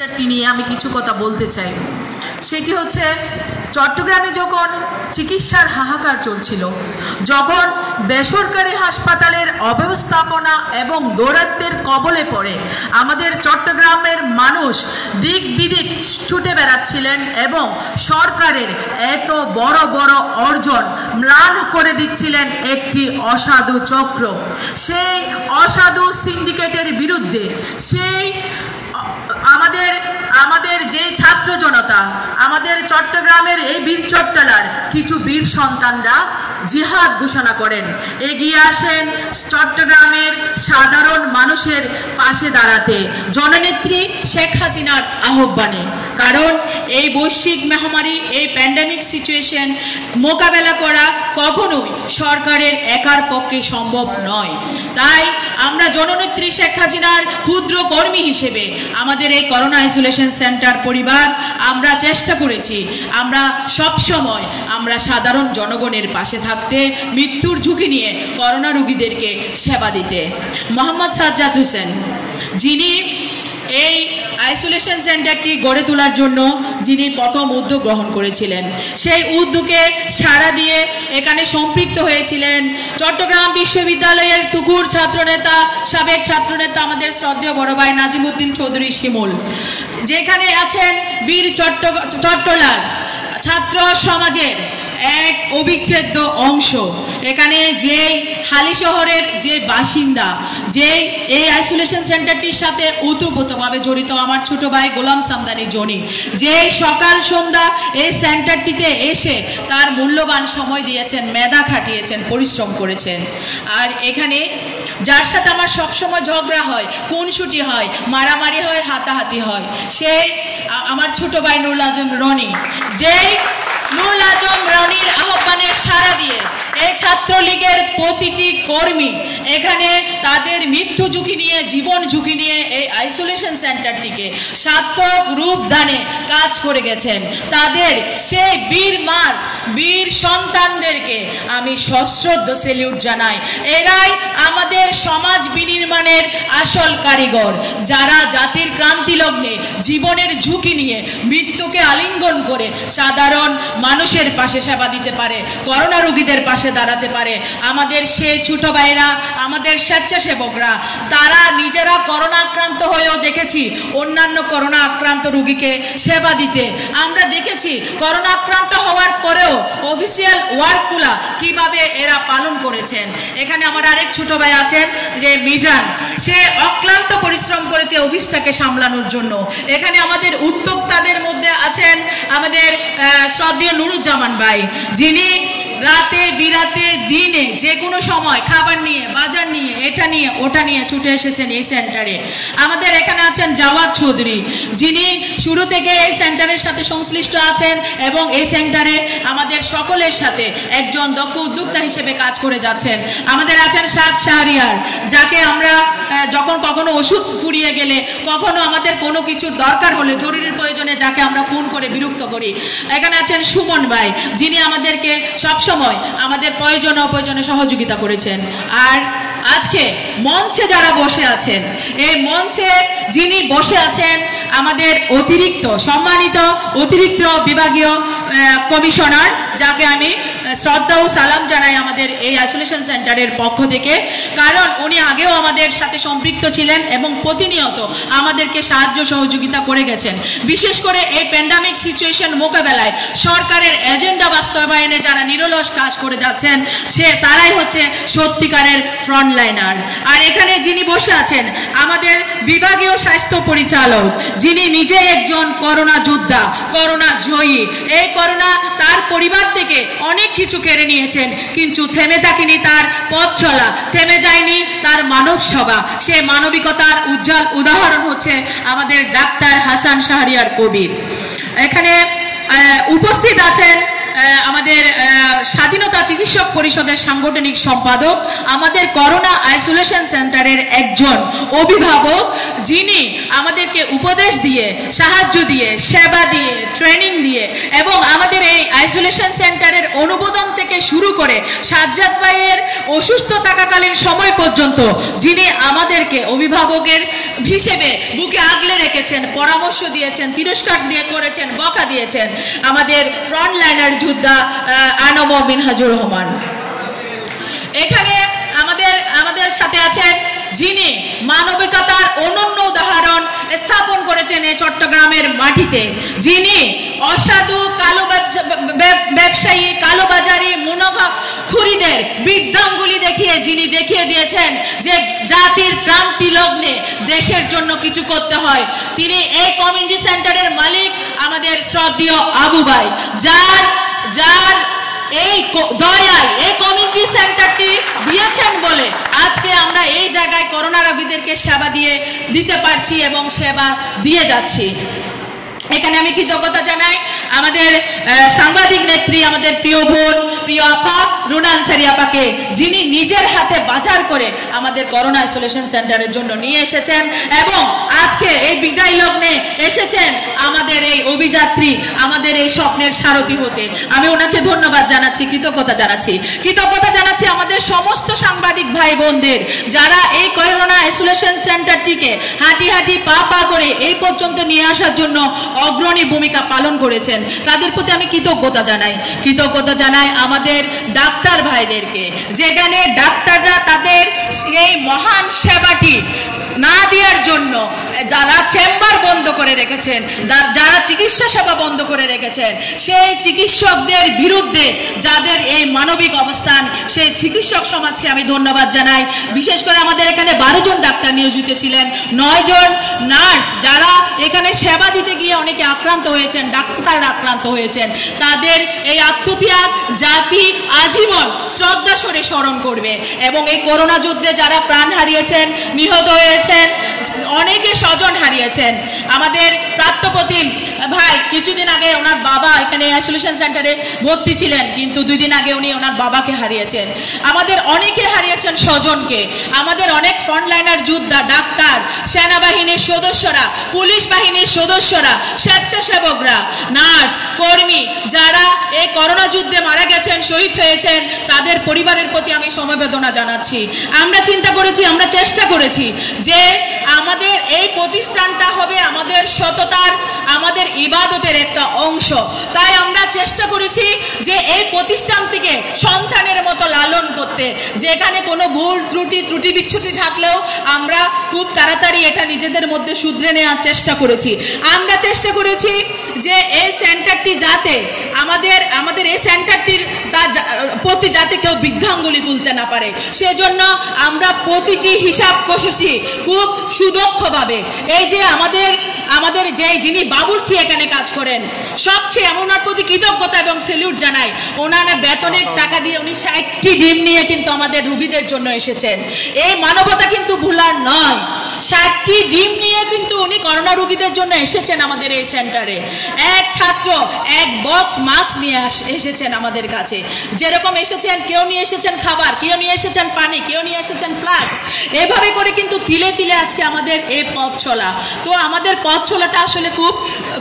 সেন্টারটি নিয়ে আমি কিছু কথা বলতে চাই। সেটি হচ্ছে চট্টগ্রামে যখন চিকিৎসার হাহাকার চলছিল, যখন বেসরকারি হাসপাতালের অব্যবস্থাপনা এবং দৌরাত্ম্যের কবলে পড়ে আমাদের চট্টগ্রামের মানুষ দিক বিদিক ছুটে বেড়াচ্ছিলেন এবং সরকারের এত বড় বড় অর্জন ম্লান করে দিচ্ছিলেন একটি অসাধু চক্র। সেই অসাধু সিন্ডিকেটের বিরুদ্ধে সেই আমাদের যে ছাত্র জনতা, আমাদের চট্টগ্রামের এই বীর চট্টলার কিছু বীর সন্তানরা জিহাদ ঘোষণা করেন, এগিয়ে আসেন চট্টগ্রামের সাধারণ মানুষের পাশে দাঁড়াতে জননেত্রী শেখ হাসিনার আহ্বানে। কারণ এই বৈশ্বিক মহামারী, এই প্যান্ডেমিক সিচুয়েশন মোকাবেলা করা কখনোই সরকারের একার পক্ষে সম্ভব নয়। তাই আমরা জননেত্রী শেখ হাসিনার ক্ষুদ্র কর্মী হিসেবে আমাদের এই করোনা আইসোলেশন সেন্টার পরিবার আমরা চেষ্টা করেছি, আমরা সবসময় আমরা সাধারণ জনগণের পাশে থাকতে, মৃত্যুর ঝুঁকি নিয়ে করোনা রোগীদেরকে সেবা দিতে। মোহাম্মদ সাজ্জাদ হোসেন, যিনি এই আইসোলেশন সেন্টারটি গড়ে তোলার জন্য যিনি প্রথম উদ্যোগ গ্রহণ করেছিলেন, সেই উদ্যোগে সাড়া দিয়ে এখানে সম্পৃক্ত হয়েছিলেন চট্টগ্রাম বিশ্ববিদ্যালয়ের তুকুর ছাত্রনেতা, সাবেক ছাত্রনেতা আমাদের শ্রদ্ধেয় বড় ভাই নাজিমুদ্দিন চৌধুরী শিমুল, যেখানে আছেন বীর চট্টলার ছাত্র সমাজের এক অবিচ্ছেদ্য অংশ। এখানে যে হালি শহরের যে বাসিন্দা, যে এই আইসোলেশন সেন্টারটির সাথে ওতপ্রোতভাবে জড়িত আমার ছোট ভাই গোলাম সামদানি জনি, যে সকাল সন্ধ্যা এই সেন্টারটিতে এসে তার মূল্যবান সময় দিয়েছেন, মেধা খাটিয়েছেন, পরিশ্রম করেছেন। আর এখানে যার সাথে আমার সবসময় ঝগড়া হয়, খুনসুটি হয়, মারামারি হয়, হাতাহাতি হয়, সে আমার ছোট ভাই নুরুল আজম রনি, যে নুরুল আজম রনির আহ্বানে সাড়া দিয়ে এই ছাত্রলীগের প্রতিটি কর্মী এখানে তাদের মৃত্যু ঝুঁকি নিয়ে, জীবন ঝুঁকি নিয়ে এই আইসোলেশন সেন্টারটিকে সার্থক রূপ দানে কাজ করে গেছেন। তাদের সেই বীর সন্তানদেরকে আমি সশ্রদ্ধ সেলিউট জানাই। এরাই আমাদের সমাজ বিনির্মাণের আসল কারিগর, যারা জাতির ক্রান্তি লগ্নে জীবনের ঝুঁকি নিয়ে মৃত্যুকে আলিঙ্গন করে সাধারণ মানুষের পাশে সেবা দিতে পারে, করোনা রোগীদের পাশে দাঁড়াতে পারে। আমাদের সেই ছোট ভাইরা, আমাদের স্বেচ্ছাসেবকরা, তারা নিজেরা করোনা আক্রান্ত হয়েও দেখেছি অন্যান্য করোনা আক্রান্ত রোগীকে সেবা দিতে। আমরা দেখেছি করোনা আক্রান্ত হওয়ার পরেও অফিসিয়াল ওয়ার্কগুলা কিভাবে এরা পালন করেছেন। এখানে আমার আরেক ছোট ভাই আছেন যে মিজান, সে অক্লান্ত পরিশ্রম করেছে অফিসটাকে সামলানোর জন্য। এখানে আমাদের উদ্যোক্তাদের মধ্যে আছেন আমাদের শ্রদ্ধেয় নুরুজ্জামান ভাই, যিনি রাতে বিরাতে দিনে যে কোনো সময় খাবার নিয়ে, বাজার নিয়ে, এটা নিয়ে ওটা নিয়ে ছুটে এসেছেন এই সেন্টারে। আমাদের এখানে আছেন জাওয়াদ চৌধুরী, যিনি শুরু থেকে এই সেন্টারের সাথে সংশ্লিষ্ট আছেন এবং এই সেন্টারে আমাদের সকলের সাথে একজন দক্ষ উদ্যোক্তা হিসেবে কাজ করে যাচ্ছেন। আমাদের আছেন সাদ শাহরিয়ার, যাকে আমরা যখন কখনো ওষুধ ফুরিয়ে গেলে, কখনো আমাদের কোনো কিছুর দরকার হলে, জরুরি প্রয়োজনে যাকে আমরা ফোন করে বিরক্ত করি। এখানে আছেন সুমন ভাই, যিনি আমাদেরকে সবসময় আমাদের প্রয়োজন অপ্রয়োজনে সহযোগিতা করেছেন। আর আজকে মঞ্চে যারা বসে আছেন, এই মঞ্চে যিনি বসে আছেন আমাদের সম্মানিত অতিরিক্ত বিভাগীয় কমিশনার, যাকে আমি শ্রদ্ধা ও সালাম জানাই আমাদের এই আইসোলেশন সেন্টারের পক্ষ থেকে। কারণ উনি আগেও আমাদের সাথে সম্পৃক্ত ছিলেন এবং প্রতিনিয়ত আমাদেরকে সাহায্য সহযোগিতা করে গেছেন। বিশেষ করে এই প্যান্ডেমিক সিচুয়েশন মোকাবেলায় সরকারের এজেন্ডা বাস্তবায়নে যারা নিরলস কাজ করে যাচ্ছেন, তারাই হচ্ছে সত্যিকারের ফ্রন্টলাইনার। আর এখানে যিনি বসে আছেন আমাদের বিভাগীয় স্বাস্থ্য পরিচালক, যিনি নিজে একজন করোনা যোদ্ধা, করোনা জয়ী। এই করোনা তার পরিবার থেকে অনেক কিছু কেড়ে নিয়েছেন, কিন্তু থেমে থাকেনি তার পথ চলা, থেমে যায়নি তার মানব সভা। সে মানবিকতার উজ্জ্বল উদাহরণ হচ্ছে আমাদের ডাক্তার হাসান শাহরিয়ার কবির। এখানে উপস্থিত আছেন আমাদের স্বাধীনতা চিকিৎসক পরিষদের সাংগঠনিক সম্পাদক, আমাদের করোনা আইসোলেশন সেন্টারের একজন অভিভাবক, যিনি আমাদেরকে উপদেশ দিয়ে, সাহায্য দিয়ে, সেবা দিয়ে, ট্রেনিং দিয়ে এবং আমাদের এই আইসোলেশন সেন্টারের অনুমোদন থেকে শুরু করে সাজ্জাদ ভাইয়ের অসুস্থ থাকাকালীন সময় পর্যন্ত যিনি আমাদেরকে অভিভাবকের হিসেবে বুকে আগলে রেখেছেন, পরামর্শ দিয়েছেন, তিরস্কার দিয়ে করেছেন, বকা দিয়েছেন আমাদের ফ্রন্টলাইনার যোদ্ধা আনম মিনহাজুর রহমান। এখানে আমাদের সাথে আছেন যিনি মানবিকতার অনন্য উদাহরণ স্থাপন করেছেন এই চট্টগ্রামের মাটিতে, যিনি অসাধু ব্যবসায়ী, কালোবাজারি, মুনাফাখুরিদের বৃদ্ধাঙ্গুলি দেখিয়ে যিনি দেখিয়ে দিয়েছেন যে জাতির ক্রান্তি লগ্নে দেশের জন্য কিছু করতে হয়, তিনি এই কমিউনিটি সেন্টারের মালিক আমাদের শ্রদ্ধেয় আবু ভাই, যার এই দয়ায় এই কমিউনিটি সেন্টারটি দিয়েছেন বলে আজকে আমরা এই জায়গায় করোনা রোগীদেরকে সেবা দিতে পারছি এবং সেবা দিয়ে যাচ্ছি। এখানে আমি কৃতজ্ঞতা জানাই আমাদের সাংবাদিক নেত্রী, আমাদের প্রিয় বোন, প্রিয় আপা রুনা আনসারী আপাকে, যিনি নিজের হাতে বাজার করে আমাদের করোনা আইসোলেশন সেন্টারের জন্য নিয়ে এসেছেন এবং আজকে এই বিদায় লগ্নে এসেছেন আমাদের এই অভিযাত্রী, আমাদের এই স্বপ্নের সারথি হতে। আমি ওনাকে ধন্যবাদ জানাচ্ছি, কৃতজ্ঞতা জানাচ্ছি আমাদের সমস্ত সাংবাদিক ভাই বোনদের যারা এই করোনা আইসোলেশন সেন্টারটিকে হাঁটি পা করে এই পর্যন্ত নিয়ে আসার জন্য অগ্রণী ভূমিকা পালন করেছেন। তাদের প্রতি আমি কৃতজ্ঞতা জানাই আমাদের ডাক্তার ভাইদেরকে, যেখানে ডাক্তাররা তাদের সেই মহান সেবাটি না দেওয়ার জন্য যারা চেম্বার বন্ধ করে রেখেছেন, যারা চিকিৎসা সেবা বন্ধ করে রেখেছেন, সেই চিকিৎসকদের বিরুদ্ধে যাদের এই মানবিক অবস্থান, সেই চিকিৎসক সমাজকে আমি ধন্যবাদ জানাই। বিশেষ করে আমাদের এখানে 12 জন ডাক্তার নিয়োজিত ছিলেন, 9 জন নার্স যারা এখানে সেবা দিতে গিয়ে অনেকে আক্রান্ত হয়েছেন, ডাক্তাররা আক্রান্ত হয়েছেন, তাদের এই আত্মত্যাগ জাতি আজীবন শ্রদ্ধা সরে স্মরণ করবে। এবং এই করোনা যুদ্ধে যারা প্রাণ হারিয়েছেন, নিহত হয়েছেন, অনেকে স্বজন হারিয়েছেন, আমাদের প্রাত্যপ্রতিম ভাই কিছুদিন আগে ওনার বাবা এখানে আইসোলেশন সেন্টারে ভর্তি ছিলেন, কিন্তু 2 দিন আগে উনি ওনার বাবাকে হারিয়েছেন। আমাদের অনেকে হারিয়েছেন স্বজনকে। আমাদের অনেক ফ্রন্টলাইনার যোদ্ধা, ডাক্তার, সেনাবাহিনীর সদস্যরা, পুলিশ বাহিনীর সদস্যরা, স্বেচ্ছাসেবকরা, নার্স, কর্মী যারা এই করোনা যুদ্ধে মারা গেছেন, শহীদ হয়েছেন, তাদের পরিবারের প্রতি আমি সমবেদনা জানাচ্ছি। আমরা চিন্তা করেছি, আমরা চেষ্টা করেছি যে আমাদের এই প্রতিষ্ঠানটা হবে আমাদের সততার, আমাদের ইবাদতের একটা অংশ। তাই আমরা চেষ্টা করেছি যে এই প্রতিষ্ঠানটিকে সন্তানের মতো লালন করতে, যেখানে কোনো ভুল ত্রুটি বিচ্ছুতি থাকলেও আমরা খুব তাড়াতাড়ি এটা নিজেদের মধ্যে শুধরে নেওয়ার চেষ্টা করেছি। আমরা চেষ্টা করেছি যে এই সেন্টারটি যাতে আমাদের এই সেন্টারটির প্রতি যাতে কেউ বৃদ্ধাঙ্গুলি তুলতে না পারে, সেজন্য আমরা প্রতিটি হিসাব কষেছি খুব সুদক্ষভাবে। এই যে আমাদের যিনি বাবুর্চি এখানে কাজ করেন, সবচেয়ে আমি ওনার প্রতি কৃতজ্ঞতা এবং স্যালিউট জানাই। ওনার বেতনের টাকা দিয়ে উনি 60টি ডিম নিয়ে কিন্তু আমাদের রোগীদের জন্য এসেছেন। এই মানবতা কিন্তু ভুলার নয়। 60টি ডিম নিয়ে কিন্তু উনি করোনা রোগীদের জন্য এসেছেন আমাদের এই সেন্টারে। এক ছাত্র এক বক্স মাস্ক নিয়ে এসেছেন আমাদের কাছে, যেরকম এসেছেন, কেউ নিয়ে এসেছেন খাবার, কেউ নিয়ে এসেছেন পানি, কেউ নিয়ে এসেছেন ফ্লাস্ক। এভাবে করে কিন্তু তিলে তিলে আজকে আমাদের এই পথ চলা। তো আমাদের পথ চলাটা আসলে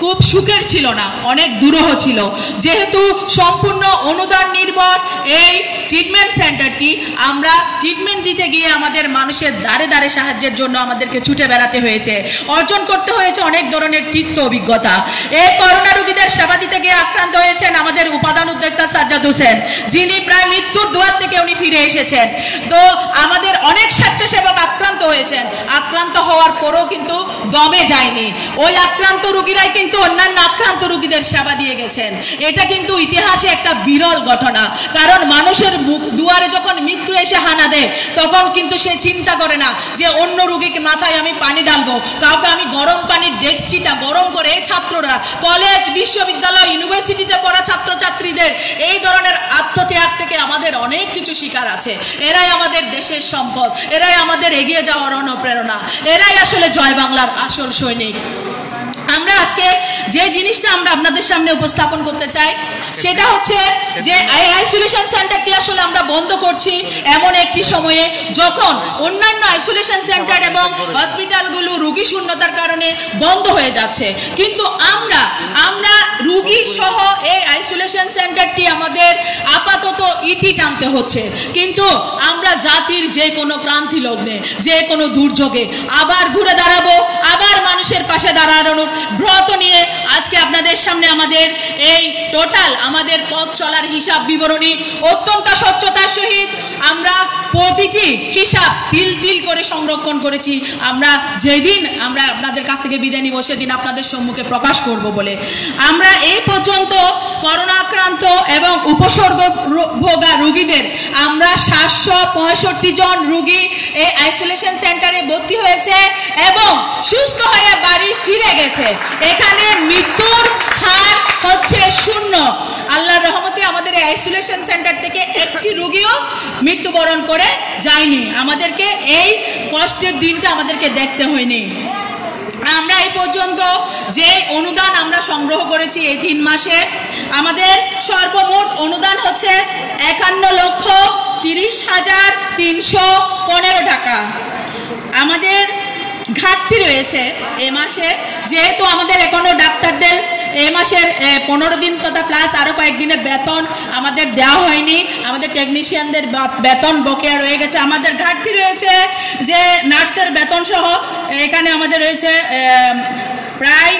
খুব সুখের ছিল না, অনেক দুরূহ ছিল। যেহেতু সম্পূর্ণ অনুদান নির্ভর এই ট্রিটমেন্ট সেন্টারটি, আমরা ট্রিটমেন্ট দিতে গিয়ে আমাদের মানুষের দ্বারে দ্বারে সাহায্যের জন্য আমাদেরকে ছুটে বেড়াতে হয়েছে, অর্জন করতে হয়েছে অনেক ধরনের তিক্ত অভিজ্ঞতা। এই করোনা রোগীদের সেবা দিতে গিয়ে আক্রান্ত হয়েছেন আমাদের উপাদান উদ্যোক্তা সাজ্জাদ হোসেন, যিনি প্রায় মৃত্যুর দুয়ার থেকে উনি ফিরে এসেছেন। তো আমাদের অনেক স্বেচ্ছাসেবক আক্রান্ত হয়েছেন, আক্রান্ত হওয়ার পরও কিন্তু দমে যায়নি। ওই আক্রান্ত রোগীরাই কিন্তু অন্যান্য আক্রান্ত রোগীদের সেবা দিয়ে গেছেন। এটা কিন্তু ইতিহাসে একটা বিরল ঘটনা, কারণ মানুষের দুয়ারে যখন মৃত্যু এসে হানা দেয়, তখন কিন্তু সে চিন্তা করে না যে অন্য রোগীকে মাথায় আমি পানি ঢালবো, কাউকে আমি গরম পানির ডেকচিটা গরম করে। এই ছাত্ররা কলেজ, বিশ্ববিদ্যালয়, ইউনিভার্সিটিতে পড়া ছাত্রছাত্রীদের এই ধরনের আত্মত্যাগ থেকে আমাদের অনেক কিছু শিকার আছে। এরাই আমাদের দেশের সম্পদ, এরাই আমাদের এগিয়ে যাওয়ার অনুপ্রেরণা, এরাই আসলে জয় বাংলার আসল সৈনিক। আমরা আজকে যে জিনিসটা আমরা আপনাদের সামনে উপস্থাপন করতে চাই, সেটা হচ্ছে যে আইসোলেশন সেন্টারটি আসলে আমরা বন্ধ করছি এমন একটি সময়ে যখন অন্যান্য আইসোলেশন সেন্টার এবং হসপিটালগুলো রোগী শূন্যতার কারণে বন্ধ হয়ে যাচ্ছে। কিন্তু আমরা রুগী সহ এই আইসোলেশন সেন্টারটি আমাদের আপাতত ইতি টানতে হচ্ছে, কিন্তু আমরা জাতির যে কোনো ক্রান্তি লগ্নে, যে কোনো দুর্যোগে আবার ঘুরে দাঁড়াবো, আবার মানুষের পাশে দাঁড়ানোর ব্রত নিয়ে আজকে আপনাদের সামনে আমাদের এই টোটাল আমাদের পথ চলার হিসাব বিবরণী অত্যন্ত স্বচ্ছতার সহিত আমরা প্রতিটি হিসাব তিল তিল করে সংরক্ষণ করেছি। আমরা যেদিন আমরা আপনাদের কাছ থেকে বিদায় নিব সেদিন আপনাদের সম্মুখে প্রকাশ করব বলে আমরা এই পর্যন্ত করোনা আক্রান্ত এবং উপসর্গ ভোগা রোগীদের আমরা 765 জন রোগী এই আইসোলেশন সেন্টারে ভর্তি হয়েছে এবং সুস্থ হয়ে বাড়ি ফিরে গেছে। এখানে মৃত্যুর হার হচ্ছে 0। আল্লাহর রহমতে আমাদের এই আইসোলেশন সেন্টার থেকে একটি রোগীও মৃত্যুবরণ করে যায়নি। আমাদেরকে এই কষ্টের দিনটা আমাদেরকে দেখতে হয়নি। আমরা এই পর্যন্ত যে অনুদান আমরা সংগ্রহ করেছি এই 3 মাসে, আমাদের সর্বমোট অনুদান হচ্ছে 51,30,315 টাকা। আমাদের ঘাটতি রয়েছে এ মাসে, যেহেতু আমাদের এখনো ডাক্তারদের এই মাসের 15 দিন তথা প্লাস আরো কয়েকদিনের বেতন আমাদের দেওয়া হয়নি, আমাদের টেকনিশিয়ানদের বেতন বকেয়া রয়ে গেছে। আমাদের ঘাটতি রয়েছে যে নার্সের বেতন সহ এখানে আমাদের রয়েছে প্রায়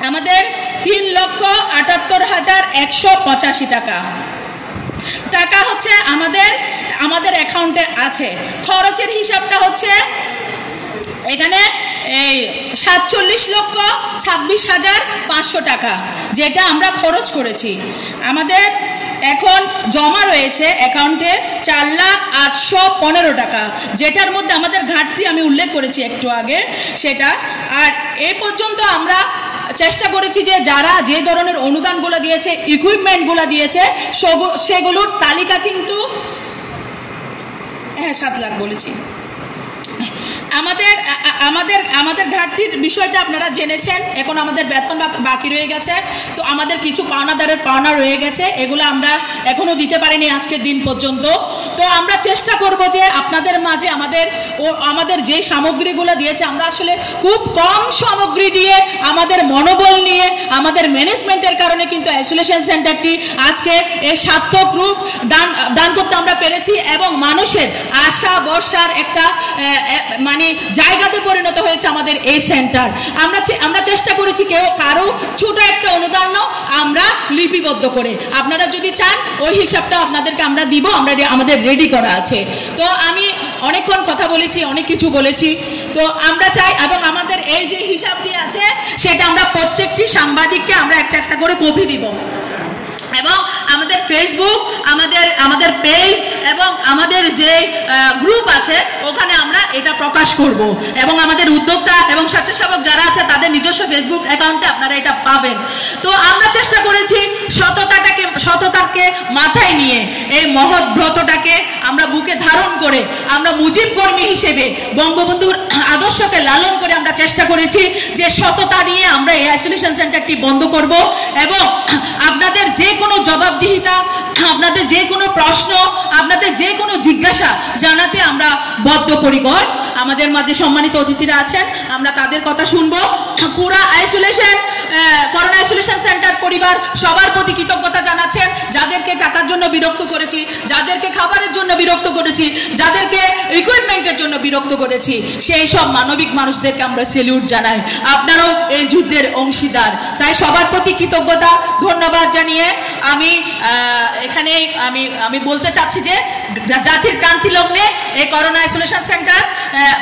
আমাদের 3,78,185 টাকা হচ্ছে আমাদের অ্যাকাউন্টে আছে। খরচের হিসাবটা হচ্ছে এখানে এই 47,26,500 টাকা, যেটা আমরা খরচ করেছি। আমাদের এখন জমা রয়েছে অ্যাকাউন্টে 4,08,15 টাকা, যেটার মধ্যে আমাদের ঘাটতি আমি উল্লেখ করেছি একটু আগে সেটা। আর এই পর্যন্ত আমরা চেষ্টা করেছি যে যারা যে ধরনের অনুদানগুলো দিয়েছে, ইকুইপমেন্টগুলো দিয়েছে, সেগুলোর তালিকা কিন্তু 7 লাখ বলেছি। আমাদের ঘাটতির বিষয়টা আপনারা জেনেছেন। এখন আমাদের বেতন বাকি রয়ে গেছে, তো আমাদের কিছু পাওনাদারের পাওনা রয়ে গেছে, এগুলো আমরা এখনো দিতে পারিনি আজকের দিন পর্যন্ত। তো আমরা চেষ্টা করব যে আপনাদের মাঝে আমাদের যে সামগ্রীগুলো দিয়েছে, আমরা আসলে খুব কম সামগ্রী দিয়ে আমাদের মনোবল নিয়ে আমাদের ম্যানেজমেন্টের কারণে কিন্তু আইসোলেশন সেন্টারটি আজকে এই সার্থক রূপ দান করতে আমরা পেরেছি এবং মানুষের আশা ভরসার একটা মানে জায়গাতে পরিণত হয়েছে আমাদের এই সেন্টার। আমরা চেষ্টা করেছি কারো ছোট একটা অনুদান আমরা লিপিবদ্ধ করে, আপনারা যদি চান ওই হিসাবটা আপনাদেরকে আমরা দিব, আমাদের রেডি করা আছে। তো আমি অনেকক্ষণ কথা বলেছি, অনেক কিছু বলেছি। তো আমরা চাই এবং আমাদের এই যে হিসাবটি আছে সেটা আমরা প্রত্যেকটি সাংবাদিককে আমরা একটা একটা করে কপি দিব এবং আমাদের ফেসবুক, আমাদের পেজ এবং আমাদের যে গ্রুপ আছে ওখানে আমরা এটা প্রকাশ করব এবং আমাদের উদ্যোক্তা এবং স্বেচ্ছাসেবক যারা আছে তাদের নিজস্ব ফেসবুক অ্যাকাউন্টে আপনারা এটা পাবেন। তো আমরা চেষ্টা করেছি সততাকে মাথায় নিয়ে এই মহৎ ব্রতটাকে আমরা বুকে ধারণ করে আমরা মুজিব কর্মী হিসেবে বঙ্গবন্ধুর আদর্শকে লালন করে আমরা চেষ্টা করেছি যে সততা নিয়ে আমরা এই আইসোলেশন সেন্টারটি বন্ধ করব এবং আপনাদের যে কোনো জবাবদিহিতা, আপনাদের যে কোনো প্রশ্ন, আপনাদের যে কোনো জিজ্ঞাসা জানাতে আমরা বদ্ধপরিকর। আমাদের মাঝে সম্মানিত অতিথিরা আছেন, আমরা তাদের কথা শুনবো। পুরা করোনা আইসোলেশন সেন্টার পরিবার সবার প্রতি কৃতজ্ঞতা জানাচ্ছেন, যাদেরকে টাকার জন্য বিরক্ত করেছি, যাদেরকে খাবারের জন্য বিরক্ত করেছি, যাদেরকে ইকুইপমেন্টের জন্য বিরক্ত করেছি, সেই সব মানবিক মানুষদেরকে আমরা স্যালিউট জানাই। আপনারাও এই যুদ্ধের অংশীদার, তাই সবার প্রতি কৃতজ্ঞতা ধন্যবাদ জানিয়ে আমি এখানে আমি বলতে চাচ্ছি যে জাতির ক্রান্তি লগ্নে এই করোনা আইসোলেশন সেন্টার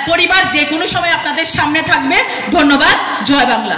পরিবার যে কোনো সময় আপনাদের সামনে থাকবে। ধন্যবাদ। জয় বাংলা।